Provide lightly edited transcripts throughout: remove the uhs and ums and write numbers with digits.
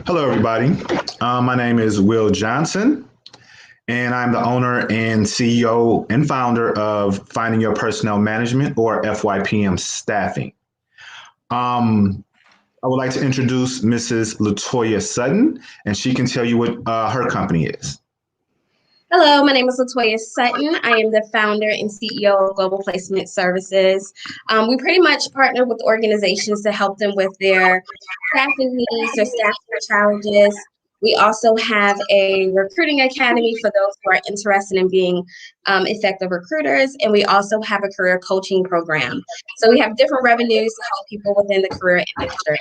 Hello, everybody. My name is Will Johnson, and I'm the owner and CEO and founder of Finding Your Personnel Management, or FYPM Staffing. I would like to introduce Mrs. LaToya Sutton, and she can tell you what her company is. Hello, my name is LaToya Sutton. I am the founder and CEO of Global Placement Services. We pretty much partner with organizations to help them with their staffing needs, their staffing challenges. We also have a recruiting academy for those who are interested in being effective recruiters, and we also have a career coaching program. So we have different revenues to help people within the career industry.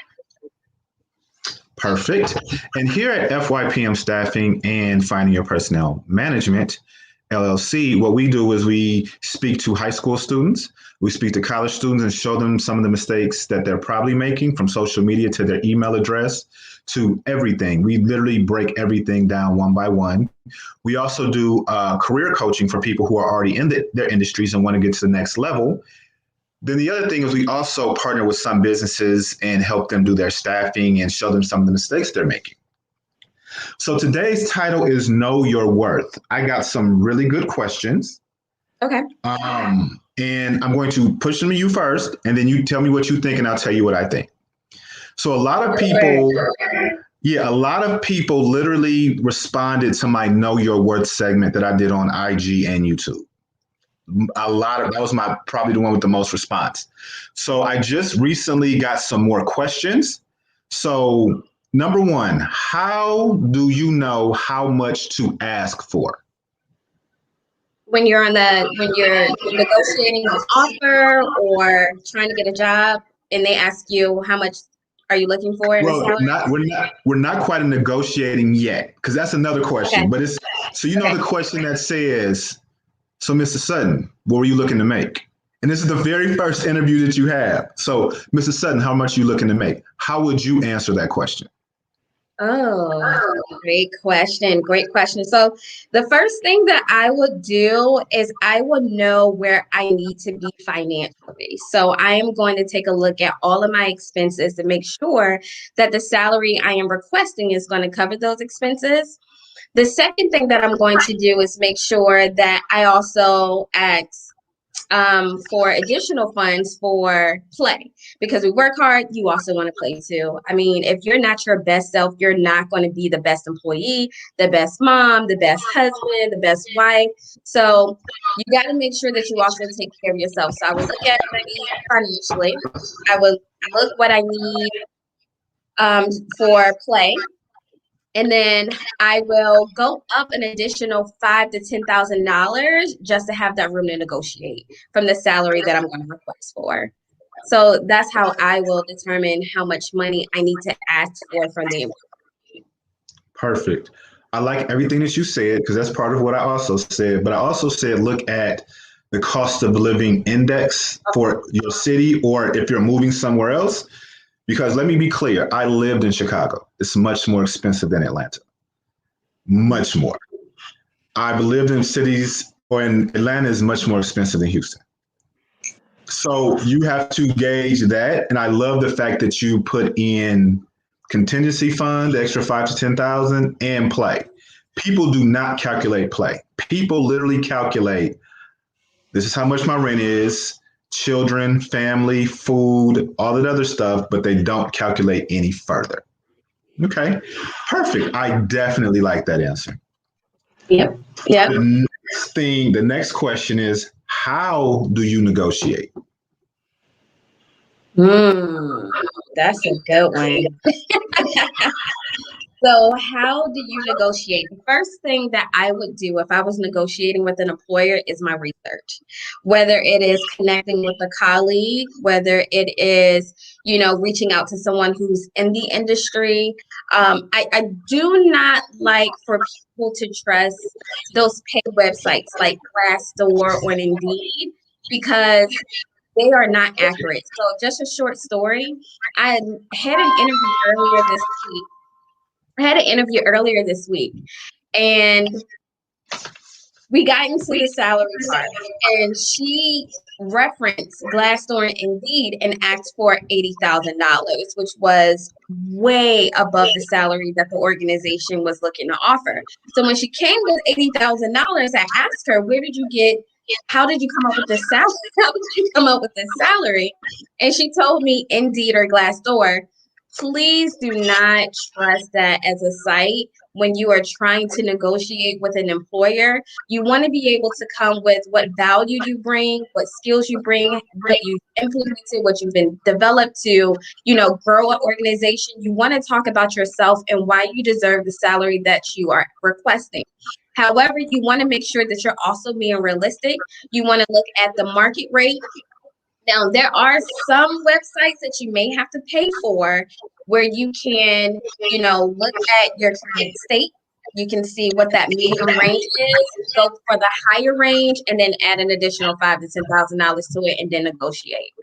Perfect. And here at FYPM Staffing and Finding Your Personnel Management, LLC, what we do is we speak to high school students, we speak to college students and show them some of the mistakes that they're probably making, from social media to their email address to everything. We literally break everything down one by one. We also do career coaching for people who are already in their industries and want to get to the next level. Then the other thing is we also partner with some businesses and help them do their staffing and show them some of the mistakes they're making. So today's title is Know Your Worth. I got some really good questions. Okay. And I'm going to push them to you first, and then you tell me what you think, and I'll tell you what I think. So a lot of people literally responded to my Know Your Worth segment that I did on IG and YouTube. That was probably the one with the most response. So I just recently got some more questions. So number one, how do you know how much to ask for? When you're negotiating an offer or trying to get a job, and they ask you how much are you looking for in a salary? We're not quite negotiating yet, because that's another question. Okay. But it's the question that says, so, Mr. Sutton, what were you looking to make? And this is the very first interview that you have. So, Mr. Sutton, how much are you looking to make? How would you answer that question? Oh, great question. Great question. So the first thing that I would do is I would know where I need to be financially. So I am going to take a look at all of my expenses to make sure that the salary I am requesting is going to cover those expenses. The second thing that I'm going to do is make sure that I also ask for additional funds for play, because we work hard. You also want to play too. I mean, if you're not your best self, you're not going to be the best employee, the best mom, the best husband, the best wife. So you got to make sure that you also take care of yourself. So I would look at money financially. I would look what I need for play. And then I will go up an additional $5,000 to $10,000 just to have that room to negotiate from the salary that I'm going to request for. So that's how I will determine how much money I need to ask for from the employee. Perfect. I like everything that you said, because that's part of what I also said. But I also said, look at the cost of living index for your city, or if you're moving somewhere else. Because let me be clear, I lived in Chicago. It's much more expensive than Atlanta. Much more. I've lived in cities, or in Atlanta is much more expensive than Houston. So you have to gauge that. And I love the fact that you put in contingency fund, the extra 5,000 to 10,000, and play. People do not calculate play. People literally calculate, this is how much my rent is, children, family, food, all that other stuff, but they don't calculate any further. Okay, perfect. I definitely like that answer. Yep. The next question is, how do you negotiate? That's a good one. So how do you negotiate? The first thing that I would do if I was negotiating with an employer is my research, whether it is connecting with a colleague, whether it is, reaching out to someone who's in the industry. I do not like for people to trust those paid websites like Glassdoor or Indeed, because they are not accurate. So just a short story. I had an interview earlier this week, and we got into the salary part, and she referenced Glassdoor and Indeed and asked for $80,000, which was way above the salary that the organization was looking to offer. So when she came with $80,000, I asked her, how did you come up with this salary? How did you come up with this salary? And she told me Indeed or Glassdoor. Please do not trust that as a site when you are trying to negotiate with an employer. You want to be able to come with what value you bring, what skills you bring, what you've implemented, what you've been developed to, grow an organization. You want to talk about yourself and why you deserve the salary that you are requesting. However, you want to make sure that you're also being realistic. You want to look at the market rate. Now, there are some websites that you may have to pay for where you can, look at your current state. You can see what that medium range is, go for the higher range, and then add an additional $5,000 to $10,000 to it, and then negotiate.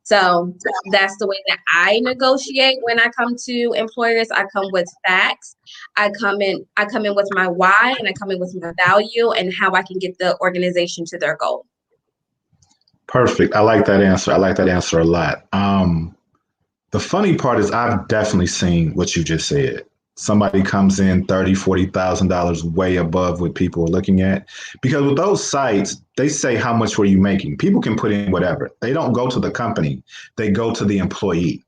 So that's the way that I negotiate when I come to employers. I come with facts. I come in with my why, and I come in with my value and how I can get the organization to their goal. Perfect. I like that answer. I like that answer a lot. The funny part is I've definitely seen what you just said. Somebody comes in $30,000, $40,000 way above what people are looking at. Because with those sites, they say how much were you making. People can put in whatever. They don't go to the company. They go to the employee.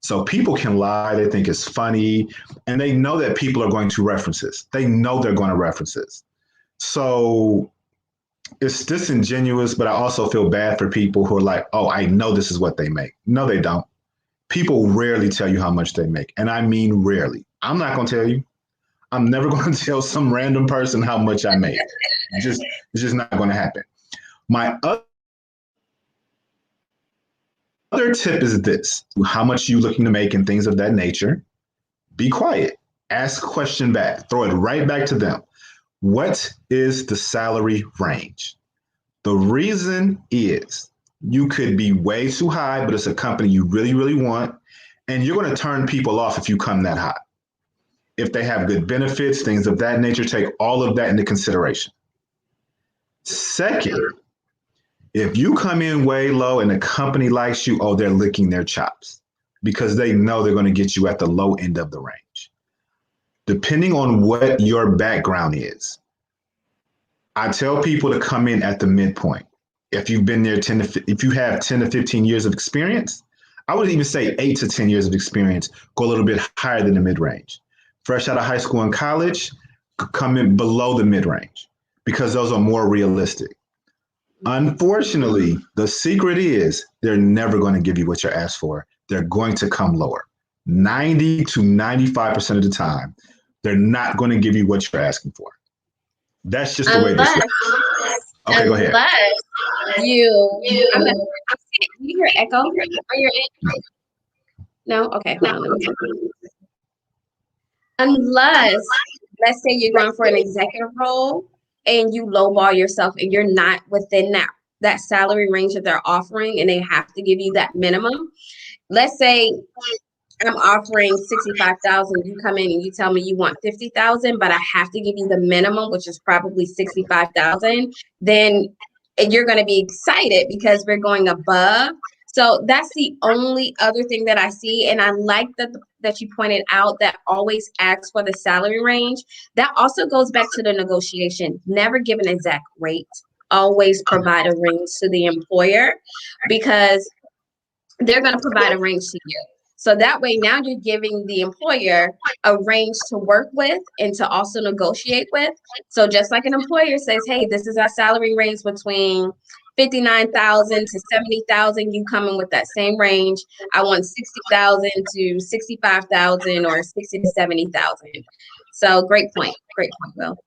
So people can lie. They think it's funny. And they know that people are going to references. They know they're going to references. So it's disingenuous, but I also feel bad for people who are like, oh, I know this is what they make. No, they don't. People rarely tell you how much they make. And I mean rarely. I'm not going to tell you. I'm never going to tell some random person how much I make. It's just not going to happen. My other tip is this: how much you looking to make and things of that nature. Be quiet. Ask a question back. Throw it right back to them. What is the salary range? The reason is you could be way too high, but it's a company you really, really want, and you're going to turn people off if you come that high. If they have good benefits, things of that nature, take all of that into consideration. Second, if you come in way low and the company likes you, oh, they're licking their chops because they know they're going to get you at the low end of the range. Depending on what your background is, I tell people to come in at the midpoint. If you've been there if you have 10 to 15 years of experience, I would even say 8 to 10 years of experience, go a little bit higher than the mid-range. Fresh out of high school and college, come in below the mid-range because those are more realistic. Unfortunately, the secret is they're never going to give you what you're asked for. They're going to come lower. 90 to 95% of the time, they're not going to give you what you're asking for. That's just the way this is. Okay, go ahead. You hear echo on your end? No? Okay, hold on. Let me see. Unless, let's say you're going for an executive role and you lowball yourself and you're not within that salary range that they're offering and they have to give you that minimum. Let's say I'm offering $65,000. You come in and you tell me you want $50,000, but I have to give you the minimum, which is probably $65,000. Then you're going to be excited because we're going above. So that's the only other thing that I see. And I like that you pointed out that always ask for the salary range. That also goes back to the negotiation. Never give an exact rate. Always provide a range to the employer because they're going to provide a range to you. So that way, now you're giving the employer a range to work with and to also negotiate with. So just like an employer says, hey, this is our salary range between $59,000 to $70,000. You come in with that same range. I want $60,000 to $65,000 or $60,000 to $70,000. So great point. Great point, Will.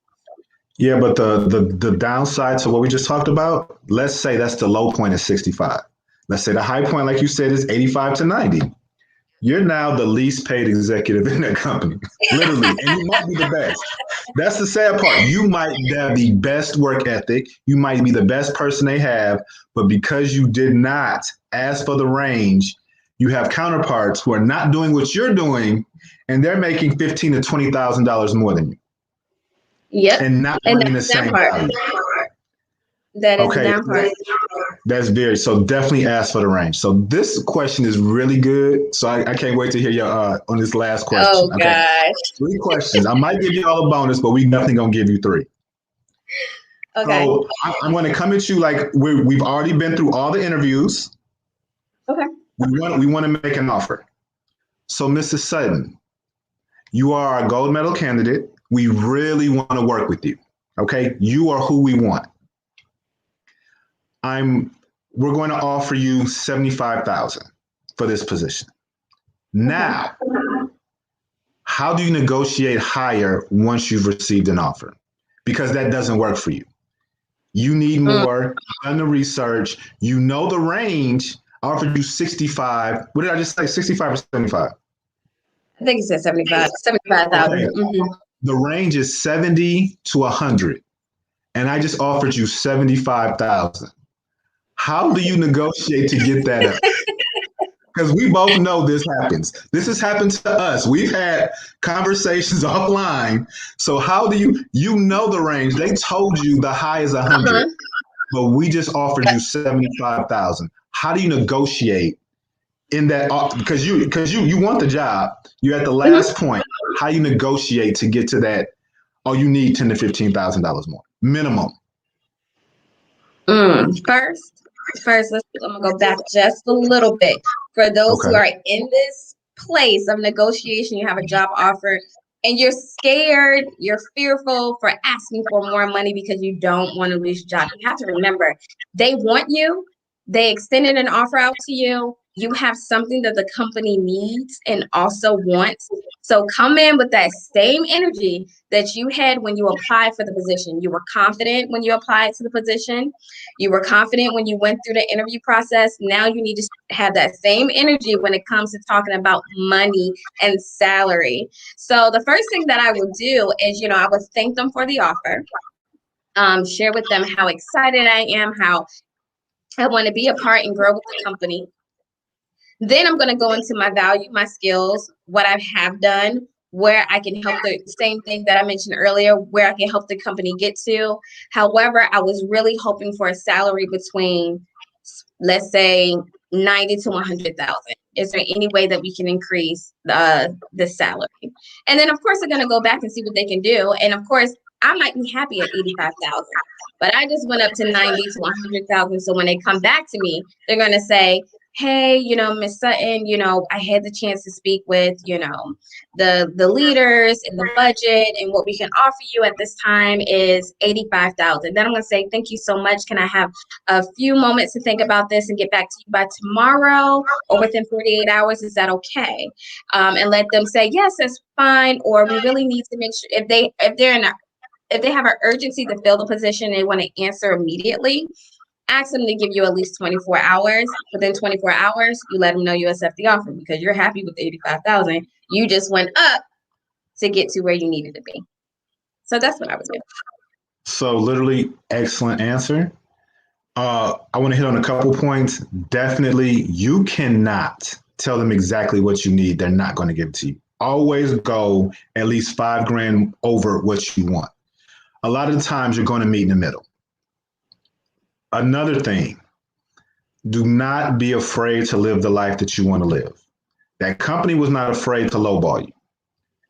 Yeah, but the downside to what we just talked about, let's say that's the low point is 65. Let's say the high point, like you said, is 85 to 90. You're now the least paid executive in that company, literally, and you might be the best. That's the sad part. You might have the best work ethic. You might be the best person they have, but because you did not ask for the range, you have counterparts who are not doing what you're doing, and they're making $15,000 to $20,000 more than you. Yep, and not bringing the same value. That is the Okay, down part. that's very, so definitely ask for the range. So this question is really good. So I can't wait to hear your on this last question. Oh Okay, gosh. 3 questions. I might give you all a bonus, but we definitely gonna give you 3. Okay. So I'm going to come at you like we've already been through all the interviews. Okay. We want to make an offer. So, Mrs. Sutton, you are our gold medal candidate. We really want to work with you. Okay, you are who we want. We're going to offer you 75,000 for this position. Now, how do you negotiate higher once you've received an offer? Because that doesn't work for you. You need more. You've done the research. You know the range. I offered you 65. What did I just say? 65 or 75? I think you said 75,000. Okay. The range is 70 to 100. And I just offered you 75,000. How do you negotiate to get that up? Because we both know this happens. This has happened to us. We've had conversations offline. So how do you know the range? They told you the high is 100, but we just offered you 75,000. How do you negotiate in that? Because you want the job. You're at the last point. How you negotiate to get to that? Oh, you need $10,000 to $15,000 more minimum. First, I'm gonna go back just a little bit. For those who are in this place of negotiation, you have a job offer, and you're scared, you're fearful for asking for more money because you don't want to lose your job. You have to remember, they want you. They extended an offer out to you. You have something that the company needs and also wants. So come in with that same energy that you had when you applied for the position. You were confident when you applied to the position. You were confident when you went through the interview process. Now you need to have that same energy when it comes to talking about money and salary. So the first thing that I would do is, I would thank them for the offer. Share with them how excited I am, how I want to be a part and grow with the company. Then I'm going to go into my value, my skills, what I have done, where I can help the same thing that I mentioned earlier, where I can help the company get to. However, I was really hoping for a salary between, let's say, 90 to 100,000. Is there any way that we can increase the salary? And then, of course, they're going to go back and see what they can do. And of course, I might be happy at 85,000, but I just went up to 90 to 100,000. So when they come back to me, they're going to say, hey, Miss Sutton, I had the chance to speak with, the leaders and the budget, and what we can offer you at this time is 85,000. Then I'm going to say, thank you so much. Can I have a few moments to think about this and get back to you by tomorrow or within 48 hours? Is that okay? And let them say, yes, that's fine. Or we really need to make sure if they have an urgency to fill the position, they want to answer immediately. Ask them to give you at least 24 hours. Within 24 hours, you let them know you accept the offer because you're happy with the 85,000. You just went up to get to where you needed to be. So that's what I would do. So literally, excellent answer. I want to hit on a couple points. Definitely, you cannot tell them exactly what you need. They're not going to give it to you. Always go at least $5,000 over what you want. A lot of the times, you're going to meet in the middle. Another thing, do not be afraid to live the life that you want to live. That company was not afraid to lowball you.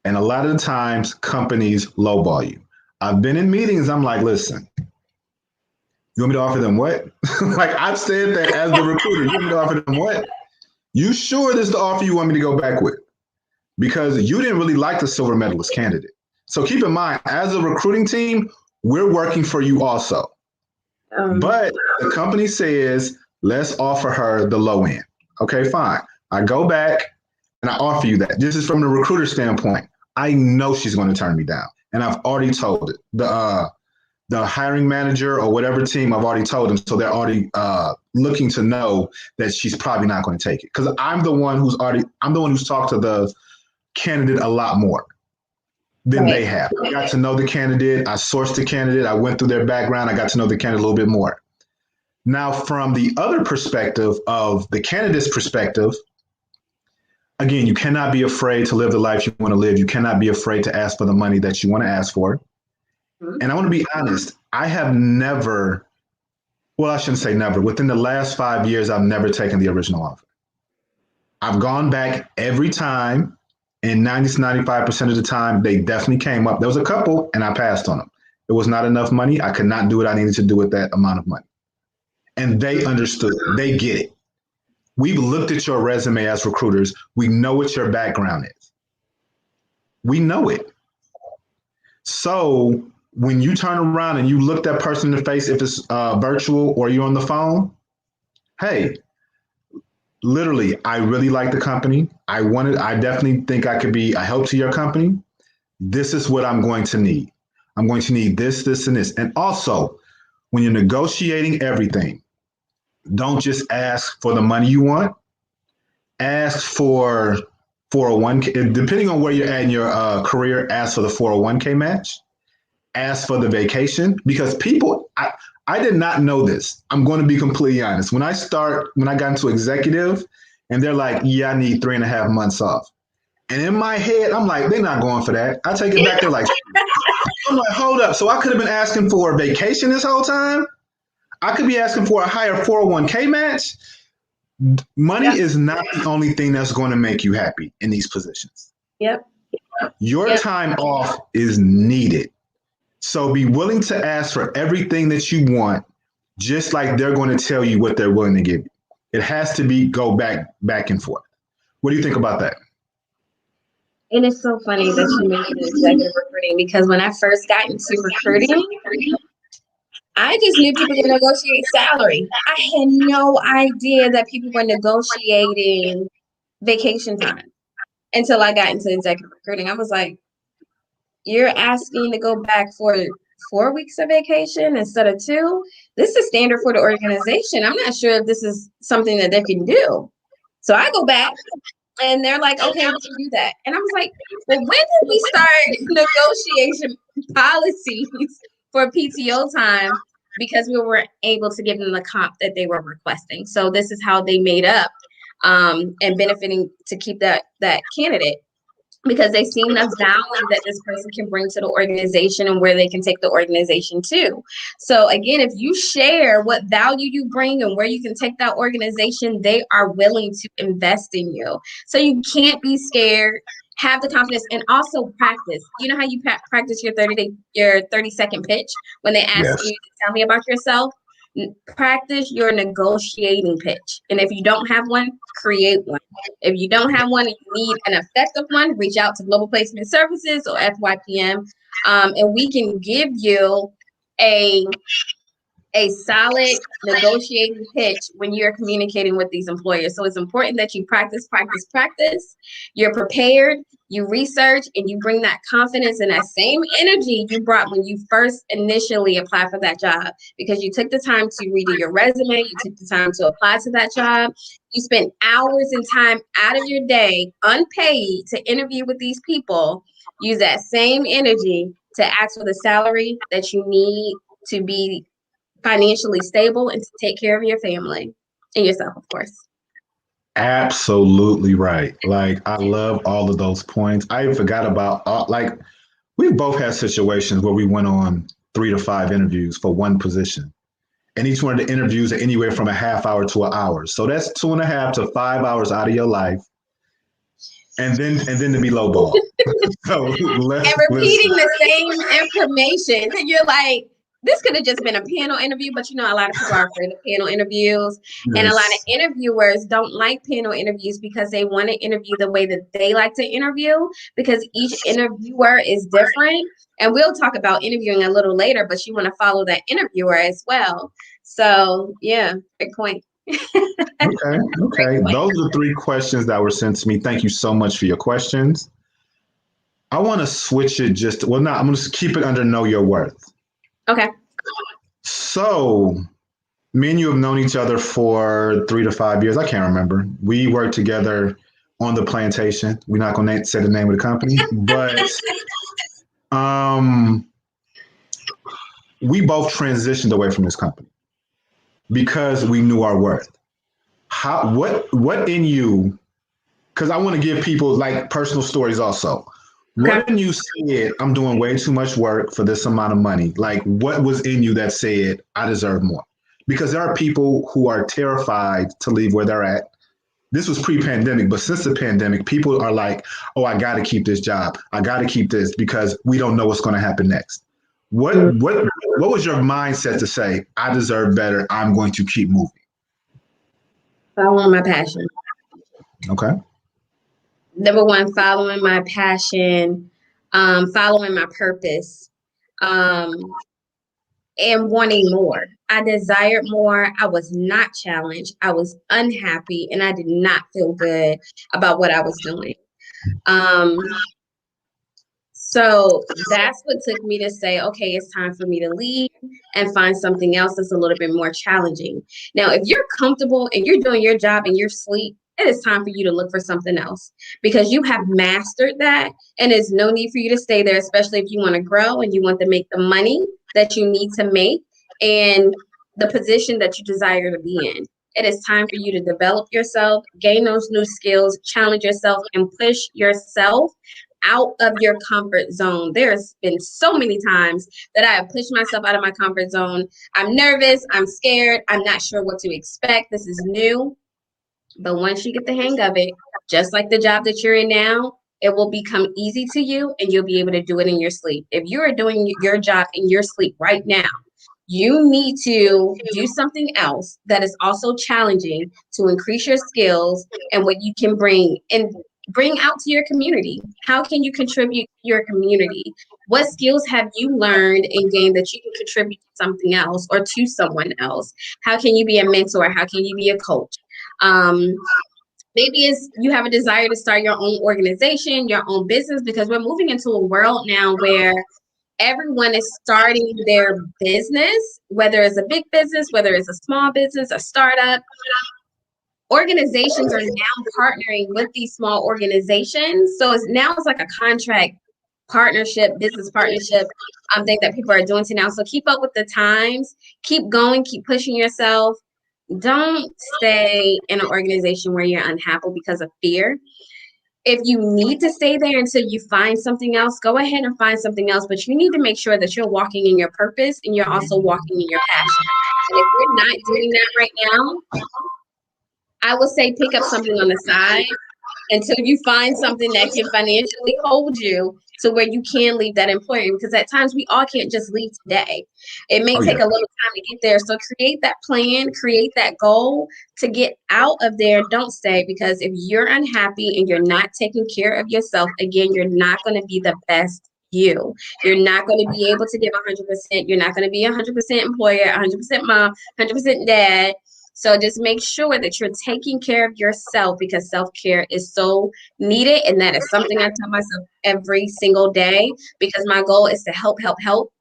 And a lot of the times, companies lowball you. I've been in meetings, I'm like, listen, you want me to offer them what? Like I've said that as the recruiter, you want me to offer them what? You sure this is the offer you want me to go back with? Because you didn't really like the silver medalist candidate. So keep in mind, as a recruiting team, we're working for you also. But the company says, let's offer her the low end. Okay, fine. I go back and I offer you that. This is from the recruiter standpoint. I know she's going to turn me down. And I've already told it. The hiring manager or whatever team, I've already told them. So they're already looking to know that she's probably not going to take it. Because I'm the one who's talked to the candidate a lot more than they have. I got to know the candidate. I sourced the candidate. I went through their background. I got to know the candidate a little bit more. Now, from the other perspective of the candidate's perspective, again, you cannot be afraid to live the life you want to live. You cannot be afraid to ask for the money that you want to ask for. And I want to be honest, I have never Well, I shouldn't say never. Within the last 5 years, I've never taken the original offer. I've gone back every time, and 90 to 95% of the time, they definitely came up. There was a couple, and I passed on them. It was not enough money. I could not do what I needed to do with that amount of money. And they understood. They get it. We've looked at your resume as recruiters. We know what your background is. We know it. So when you turn around and you look that person in the face, if it's virtual or you're on the phone, hey, literally, I really like the company. I definitely think I could be a help to your company. This is what I'm going to need. I'm going to need this, this, and this. And also, when you're negotiating everything, don't just ask for the money you want. Ask for 401k. Depending on where you're at in your career, ask for the 401k match. Ask for the vacation, because people, I did not know this. I'm going to be completely honest. When I got into executive and they're like, yeah, I need 3.5 months off. And in my head, I'm like, they're not going for that. I take it back. They're like, I'm like, hold up. So I could have been asking for a vacation this whole time. I could be asking for a higher 401k match. Money is not the only thing that's going to make you happy in these positions. Yep. Your time off is needed. So be willing to ask for everything that you want, just like they're going to tell you what they're willing to give you. It has to go back and forth. What do you think about that? And it's so funny that you mentioned executive recruiting, because when I first got into recruiting, I just knew people could negotiate salary. I had no idea that people were negotiating vacation time until I got into executive recruiting. I was like, you're asking to go back for 4 weeks of vacation instead of 2? This is standard for the organization. I'm not sure if this is something that they can do. So I go back and they're like, okay, we can do that. And I was like, well, when did we start negotiation policies for PTO time? Because we weren't able to give them the comp that they were requesting. So this is how they made up and benefiting to keep that candidate, because they seen the value that this person can bring to the organization and where they can take the organization to. So again, if you share what value you bring and where you can take that organization, they are willing to invest in you. So you can't be scared. Have the confidence, and also practice. You know how you practice your 30-second pitch when they ask you to tell me about yourself? Practice your negotiating pitch. And if you don't have one, create one. If you don't have one and you need an effective one, reach out to Global Placement Services or FYPM, and we can give you a solid negotiating pitch when you're communicating with these employers. So it's important that you practice. You're prepared, you research, and you bring that confidence and that same energy you brought when you first initially applied for that job, because you took the time to read your resume, you took the time to apply to that job, you spent hours and time out of your day, unpaid, to interview with these people. Use that same energy to ask for the salary that you need to be financially stable and to take care of your family and yourself, of course. Absolutely right. Like, I love all of those points. I forgot about, like, we both had situations where we went on 3 to 5 interviews for one position. And each one of the interviews are anywhere from a half hour to an hour. So that's 2.5 to 5 hours out of your life. And then to be lowball. So and repeating the same information. And you're like, this could have just been a panel interview, but a lot of people are afraid of panel interviews. Yes. And a lot of interviewers don't like panel interviews because they want to interview the way that they like to interview, because each interviewer is different. And we'll talk about interviewing a little later, but you want to follow that interviewer as well. So yeah, great point. Okay. Those are 3 questions that were sent to me. Thank you so much for your questions. I want to switch it I'm going to keep it under Know Your Worth. Okay. So, me and you have known each other for 3 to 5 years. I can't remember. We worked together on the plantation. We're not going to say the name of the company, but we both transitioned away from this company because we knew our worth. What in you? Because I want to give people like personal stories also. What in you said, I'm doing way too much work for this amount of money? Like, what was in you that said, I deserve more? because there are people who are terrified to leave where they're at. This was pre-pandemic, but since the pandemic, people are like, oh, I got to keep this job. I got to keep this because we don't know what's going to happen next. What was your mindset to say, I deserve better, I'm going to keep moving? Following my passion. Okay. Number one, following my passion, following my purpose, and wanting more. I desired more. I was not challenged. I was unhappy, and I did not feel good about what I was doing. So that's what took me to say, okay, it's time for me to leave and find something else that's a little bit more challenging. Now, if you're comfortable and you're doing your job in your sleep, it is time for you to look for something else because you have mastered that and there's no need for you to stay there, especially if you want to grow and you want to make the money that you need to make and the position that you desire to be in. It is time for you to develop yourself, gain those new skills, challenge yourself, and push yourself out of your comfort zone. There's been so many times that I have pushed myself out of my comfort zone. I'm nervous, I'm scared, I'm not sure what to expect. This is new. But once you get the hang of it, just like the job that you're in now, it will become easy to you and you'll be able to do it in your sleep. If you are doing your job in your sleep right now, you need to do something else that is also challenging to increase your skills and what you can bring out to your community. How can you contribute to your community? What skills have you learned and gained that you can contribute to something else or to someone else? How can you be a mentor? How can you be a coach? Maybe it's you have a desire to start your own organization, your own business, because we're moving into a world now where everyone is starting their business, whether it's a big business, whether it's a small business, a startup. Organizations are now partnering with these small organizations. So it's like a contract partnership, business partnership thing that people are doing to now. So keep up with the times, keep going, keep pushing yourself. Don't stay in an organization where you're unhappy because of fear. If you need to stay there until you find something else, go ahead and find something else. But you need to make sure that you're walking in your purpose and you're also walking in your passion. And if you're not doing that right now, I would say pick up something on the side until you find something that can financially hold you to where you can leave that employer. Because at times we all can't just leave today. It may take a little time to get there. So create that plan, create that goal to get out of there. Don't stay, because if you're unhappy and you're not taking care of yourself, again, you're not going to be the best you. You're not going to be able to give 100%. You're not going to be 100% employer, 100% mom, 100% dad. So just make sure that you're taking care of yourself, because self-care is so needed. And that is something I tell myself every single day, because my goal is to help.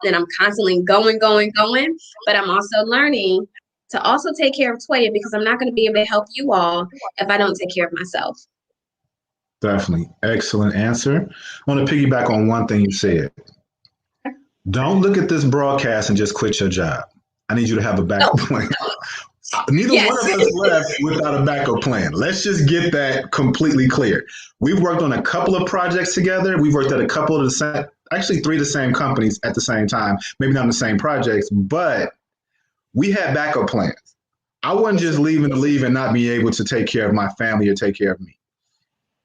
And I'm constantly going. But I'm also learning to also take care of Toya, because I'm not going to be able to help you all if I don't take care of myself. Definitely. Excellent answer. I want to piggyback on one thing you said. Don't look at this broadcast and just quit your job. I need you to have a backup plan. Neither one of us left without a backup plan. Let's just get that completely clear. We've worked on a couple of projects together. We've worked at a couple of the same, actually 3 of the same companies at the same time, maybe not on the same projects, but we had backup plans. I wasn't just leaving to leave and not be able to take care of my family or take care of me.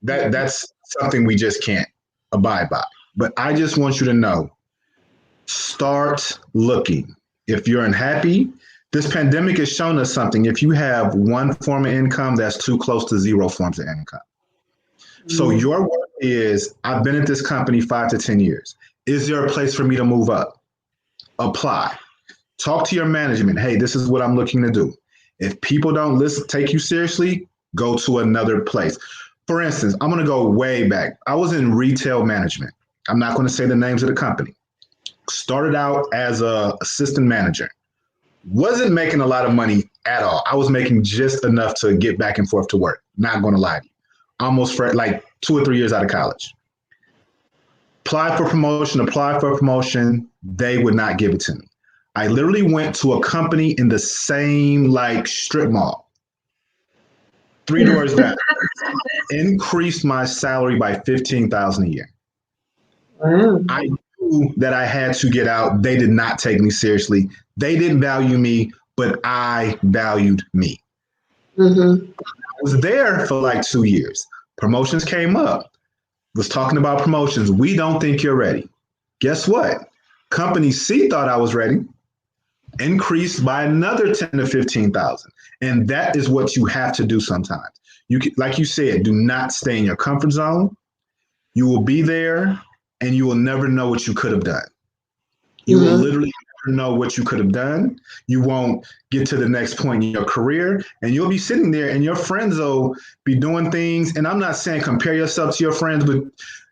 That's something we just can't abide by. But I just want you to know, start looking. If you're unhappy, this pandemic has shown us something. If you have one form of income, that's too close to 0 forms of income. So your work is, I've been at this company 5 to 10 years. Is there a place for me to move up? Apply. Talk to your management. Hey, this is what I'm looking to do. If people don't take you seriously, go to another place. For instance, I'm going to go way back. I was in retail management. I'm not going to say the names of the company. Started out as an assistant manager. Wasn't making a lot of money at all. I was making just enough to get back and forth to work. Not going to lie to you. Almost like 2 or 3 years out of college. Applied for promotion. They would not give it to me. I literally went to a company in the same strip mall. 3 doors down. Increased my salary by $15,000 a year. Wow. I knew that I had to get out. They did not take me seriously. They didn't value me but I valued me. Mm-hmm. I was there for like 2 years. Promotions came up. Was talking about promotions. We don't think you're ready. Guess what? Company C thought I was ready, increased by another 10 to 15,000. And that is what you have to do sometimes. You can, like you said, do not stay in your comfort zone. You will be there and you will never know what you could have done. You will literally never know what you could have done. You won't get to the next point in your career, and you'll be sitting there and your friends will be doing things. And I'm not saying compare yourself to your friends, but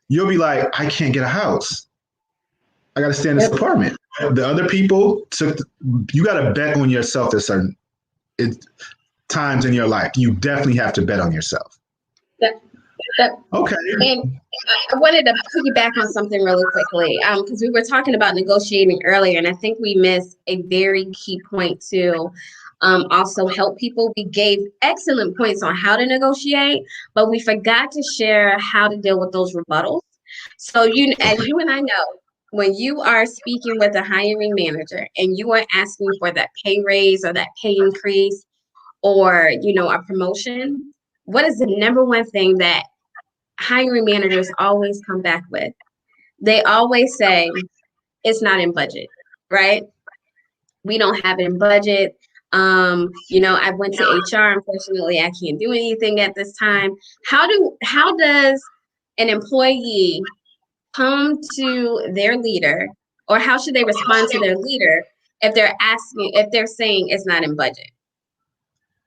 you'll be like, I can't get a house. I got to stay in this apartment. The other people you got to bet on yourself at certain times in your life. You definitely have to bet on yourself. Okay. And I wanted to piggyback on something really quickly because we were talking about negotiating earlier, and I think we missed a very key point to also help people. We gave excellent points on how to negotiate, but we forgot to share how to deal with those rebuttals. So as you and I know, when you are speaking with a hiring manager and you are asking for that pay raise or that pay increase or, a promotion, what is the number one thing that hiring managers always come back with? They always say, it's not in budget, right? We don't have it in budget. I went to HR. Unfortunately, I can't do anything at this time. How does an employee come to their leader, or how should they respond to their leader if they're saying it's not in budget?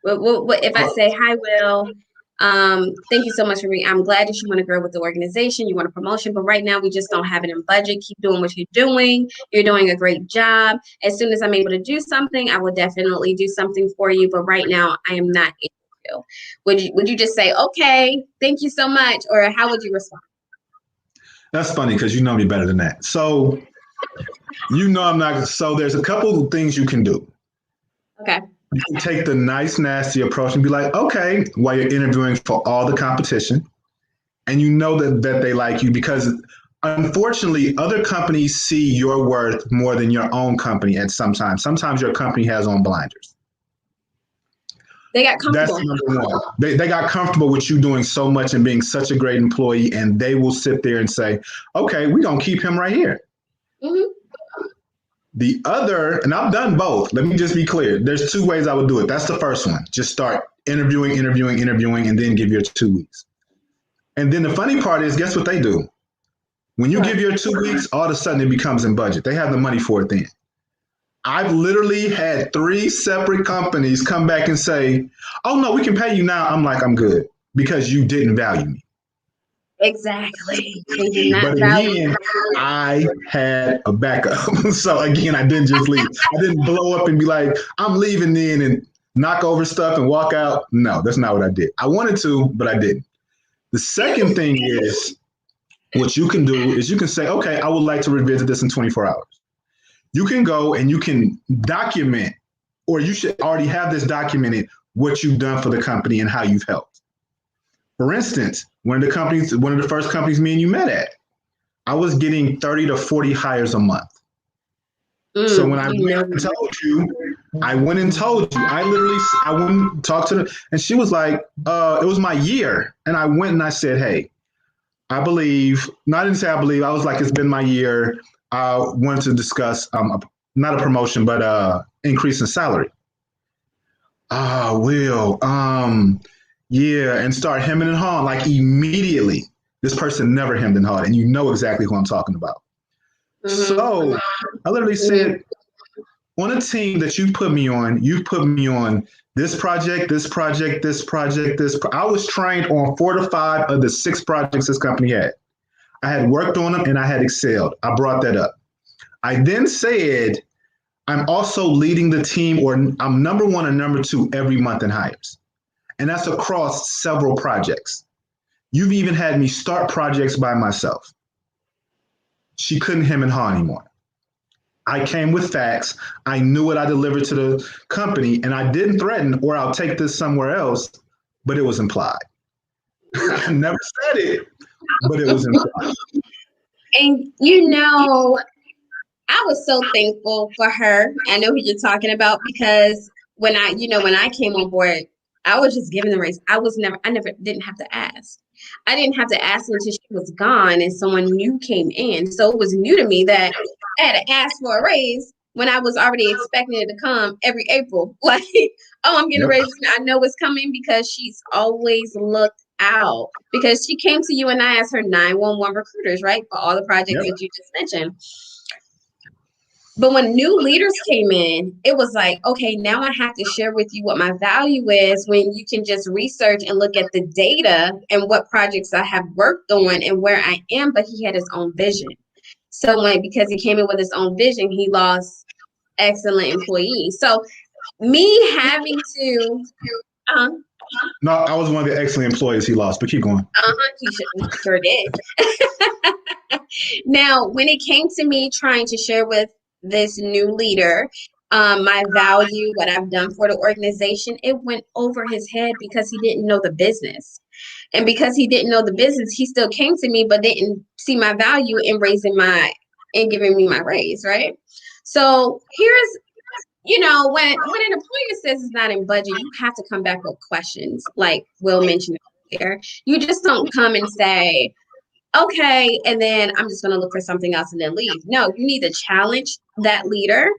What if I say, hi, Will, thank you so much for me. I'm glad that you want to grow with the organization. You want a promotion, but right now we just don't have it in budget. Keep doing what you're doing. You're doing a great job. As soon as I'm able to do something, I will definitely do something for you. But right now I am not able to. Would you just say, okay, thank you so much? Or how would you respond? That's funny because you know me better than that. So, I'm not. So, there's a couple of things you can do. Okay. You can take the nice, nasty approach and be like, okay, while you're interviewing for all the competition, and you know that they like you because unfortunately, other companies see your worth more than your own company at sometimes. Sometimes your company has on blinders. They got comfortable. That's number one. They got comfortable with you doing so much and being such a great employee, and they will sit there and say, okay, we're going to keep him right here. Mm-hmm. The other, and I've done both. Let me just be clear. There's two ways I would do it. That's the first one. Just start interviewing, and then give your 2 weeks. And then the funny part is, guess what they do? When you give your 2 weeks, all of a sudden it becomes in budget. They have the money for it then. I've literally had 3 separate companies come back and say, oh, no, we can pay you now. I'm like, I'm good because you didn't value me. Exactly. They did not but again, I had a backup. So again, I didn't just leave. I didn't blow up and be like, I'm leaving then and knock over stuff and walk out. No, that's not what I did. I wanted to, but I didn't. The second thing is what you can do is you can say, okay, I would like to revisit this in 24 hours. You can go and you can document, or you should already have this documented, what you've done for the company and how you've helped. For instance, one of the first companies me and you met at, I was getting 30 to 40 hires a month. So when I went and told you, I went and and talked to her, and she was like, it was my year. And I went and I said, hey, I believe, no, I didn't say I believe, I was like, it's been my year. I wanted to discuss, not a promotion, but increase in salary. Yeah, and start hemming and hawing like immediately. This person never hemmed and hawed, and you know exactly who I'm talking about. Mm-hmm. So I literally said, on a team that you put me on this project. I was trained on 4 to 5 of the 6 projects this company had. I had worked on them and I had excelled. I brought that up. I then said, I'm also leading the team, or I'm number 1 and number 2 every month in hires. And that's across several projects. You've even had me start projects by myself. She couldn't hem and haw anymore. I came with facts. I knew what I delivered to the company, and I didn't threaten, or I'll take this somewhere else, but it was implied. I never said it, but it was implied. And I was so thankful for her. I know who you're talking about because when I came on board, I was just given the raise. I never didn't have to ask. I didn't have to ask until she was gone and someone new came in. So it was new to me that I had to ask for a raise when I was already expecting it to come every April. Like, oh, I'm getting a Yep. raise. I know it's coming because she's always looked out because she came to you and I as her 911 recruiters, right? For all the projects Yep. that you just mentioned. But when new leaders came in, it was like, okay, now I have to share with you what my value is when you can just research and look at the data and what projects I have worked on and where I am. But he had his own vision. So because he came in with his own vision, he lost excellent employees. So me having to, uh, No, I was one of the excellent employees he lost, but keep going. he sure did. Now, when it came to me trying to share with this new leader my value, what I've done for the organization, it went over his head because he didn't know the business. And because he didn't know the business, he still came to me, but didn't see my value in in giving me my raise, right? So here's, when an employer says it's not in budget, you have to come back with questions, like Will mentioned earlier. You just don't come and say, okay, and then I'm just going to look for something else and then leave. No, you need to challenge that leader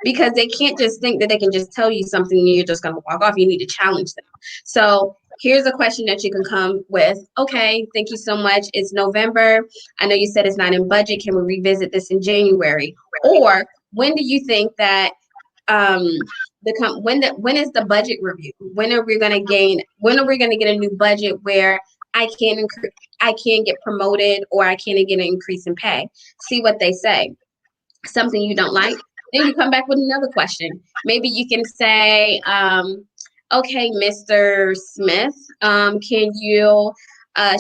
because they can't just think that they can just tell you something and you're just going to walk off. You need to challenge them. So here's a question that you can come with. Okay, thank you so much. It's November. I know you said it's not in budget. Can we revisit this in January? Or when do you think that when is the budget review? When are we going to get a new budget where I can get promoted or I can get an increase in pay? See what they say. Something you don't like, then you come back with another question. Maybe you can say, okay, Mr. Smith, can you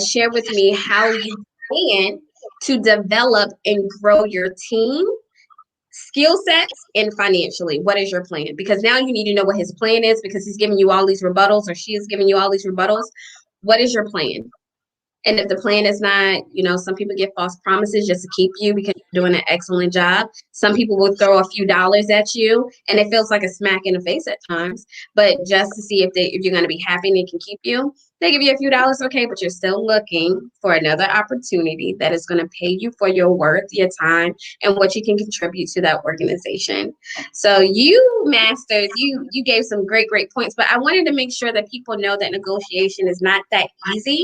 share with me how you plan to develop and grow your team, skill sets, and financially? What is your plan? Because now you need to know what his plan is because he's giving you all these rebuttals or she is giving you all these rebuttals. What is your plan? And if the plan is not, some people get false promises just to keep you because you're doing an excellent job. Some people will throw a few dollars at you and it feels like a smack in the face at times. But just to see if you're going to be happy and they can keep you, they give you a few dollars, okay, but you're still looking for another opportunity that is going to pay you for your worth, your time, and what you can contribute to that organization. So you masters, you gave some great, great points, but I wanted to make sure that people know that negotiation is not that easy.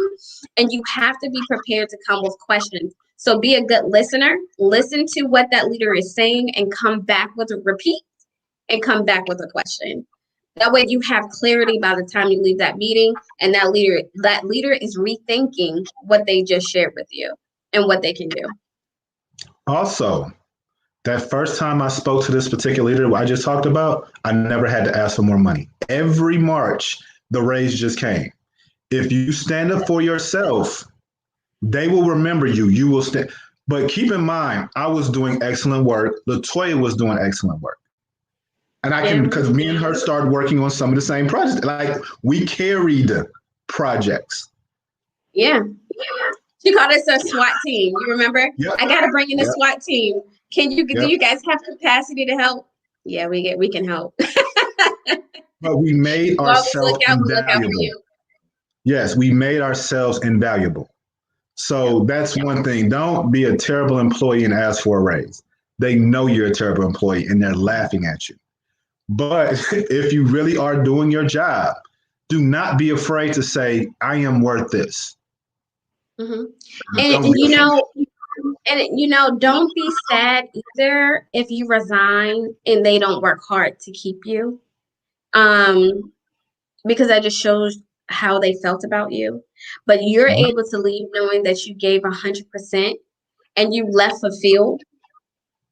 And you have to be prepared to come with questions. So be a good listener, listen to what that leader is saying and come back with a repeat and come back with a question. That way you have clarity by the time you leave that meeting and that leader is rethinking what they just shared with you and what they can do. Also, that first time I spoke to this particular leader I just talked about, I never had to ask for more money. Every March, the raise just came. If you stand up for yourself, they will remember you. You will stand. But keep in mind, I was doing excellent work. LaToya was doing excellent work. And I can, because me and her started working on some of the same projects. Like we carried projects. Yeah. She called us a SWAT team. You remember? Yep. I got to bring in a SWAT team. Do you guys have capacity to help? Yeah, we can help. But we made ourselves invaluable. Yes, we made ourselves invaluable. So that's one thing. Don't be a terrible employee and ask for a raise. They know you're a terrible employee and they're laughing at you. But if you really are doing your job, do not be afraid to say, I am worth this. Mm-hmm. And don't be sad either if you resign and they don't work hard to keep you. Because that just shows how they felt about you. But you're able to leave knowing that you gave 100% and you left fulfilled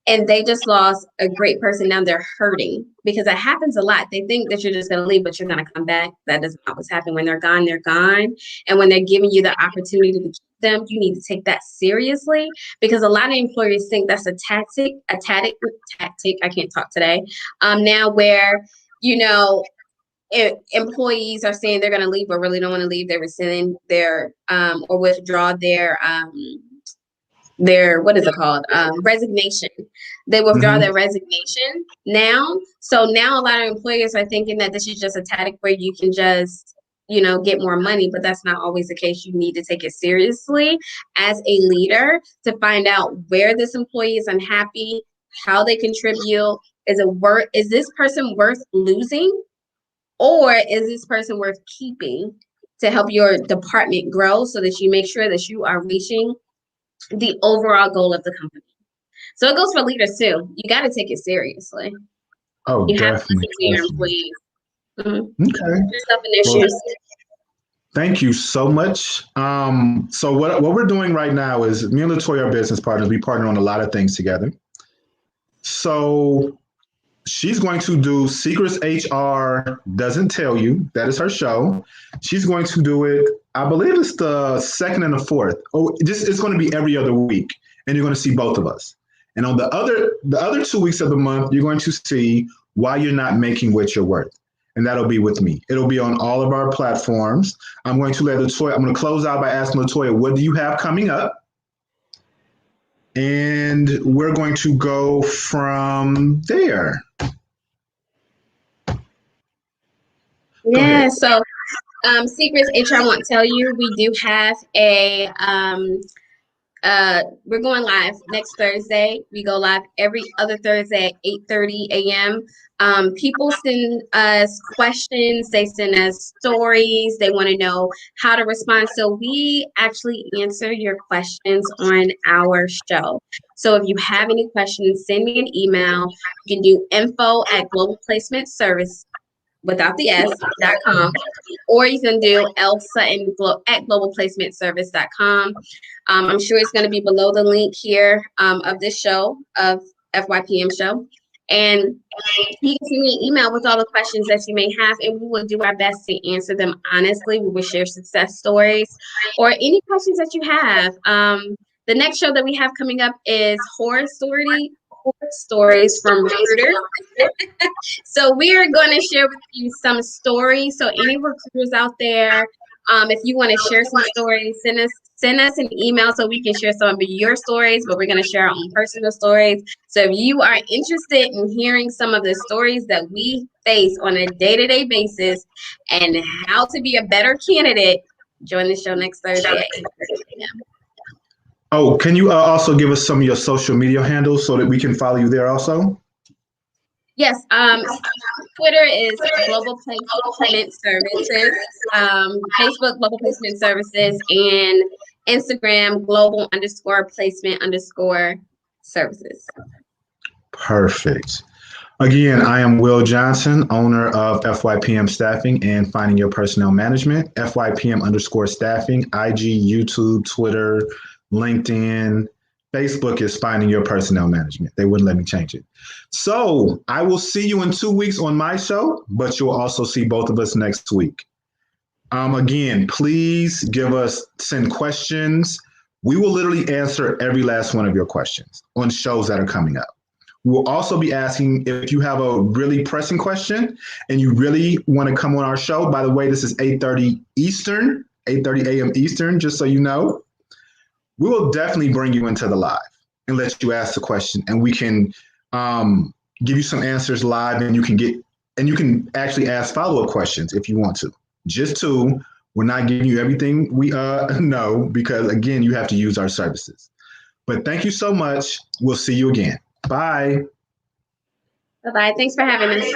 and they just lost a great person. Now they're hurting because that happens a lot. They think that you're just going to leave, but you're going to come back. That is not what's happening. When they're gone, they're gone. And when they're giving you the opportunity to keep them, you need to take that seriously because a lot of employers think that's a tactic. I can't talk today. Now where, employees are saying they're going to leave but really don't want to leave. They're rescinding their or withdraw their what is it called? Resignation. They withdraw Mm-hmm. their resignation now. So now a lot of employers are thinking that this is just a tactic where you can just, get more money, but that's not always the case. You need to take it seriously as a leader to find out where this employee is unhappy, how they contribute. Is this person worth losing, or is this person worth keeping to help your department grow so that you make sure that you are reaching the overall goal of the company? So it goes for leaders too. You got to take it seriously. Oh, You have to definitely. listen to your employees. Okay. Yourself in their Well, shoes. thank you so much. So what we're doing right now is me and LaToya are business partners. We partner on a lot of things together. So she's going to do Secrets HR Doesn't Tell You. That is her show. She's going to do it, I believe it's the second and the fourth. It's going to be every other week, and you're going to see both of us. And on the other 2 weeks of the month, you're going to see Why You're Not Making What You're Worth. And that'll be with me. It'll be on all of our platforms. I'm going to close out by asking LaToya, what do you have coming up? And we're going to go from there. Yeah, so Secrets HR Won't Tell You, we do have we're going live next Thursday. We go live every other Thursday at 8:30 a.m. People send us questions. They send us stories. They want to know how to respond. So we actually answer your questions on our show. So if you have any questions, send me an email. You can do info@globalplacementservice without the s.com, or you can do lsutton @globalplacementservice.com. I'm sure it's going to be below the link here of this show, of FYPM show. And you can send me an email with all the questions that you may have, and we will do our best to answer them honestly. We will share success stories or any questions that you have. The next show that we have coming up is horror stories from recruiters. So we are going to share with you some stories. So any recruiters out there, if you want to share some stories, send us an email so we can share some of your stories, but we're going to share our own personal stories. So if you are interested in hearing some of the stories that we face on a day-to-day basis and how to be a better candidate, join the show next Thursday at 8:30 p.m. Oh, can you also give us some of your social media handles so that we can follow you there also? Yes, Twitter is Global Placement Services, Facebook Global Placement Services, and Instagram Global_Placement_Services. Perfect. Again, I am Will Johnson, owner of FYPM Staffing and Finding Your Personnel Management. FYPM_staffing, IG, YouTube, Twitter, LinkedIn, Facebook is Finding Your Personnel Management. They wouldn't let me change it. So I will see you in 2 weeks on my show, but you'll also see both of us next week. Again, please send questions. We will literally answer every last one of your questions on shows that are coming up. We'll also be asking if you have a really pressing question and you really want to come on our show. By the way, this is 8:30 Eastern, 8:30 a.m. Eastern, just so you know. We will definitely bring you into the live and let you ask the question, and we can give you some answers live, and you can actually ask follow-up questions if you want to. Just two. We're not giving you everything we know because, again, you have to use our services. But thank you so much. We'll see you again. Bye. Bye-bye. Thanks for having us.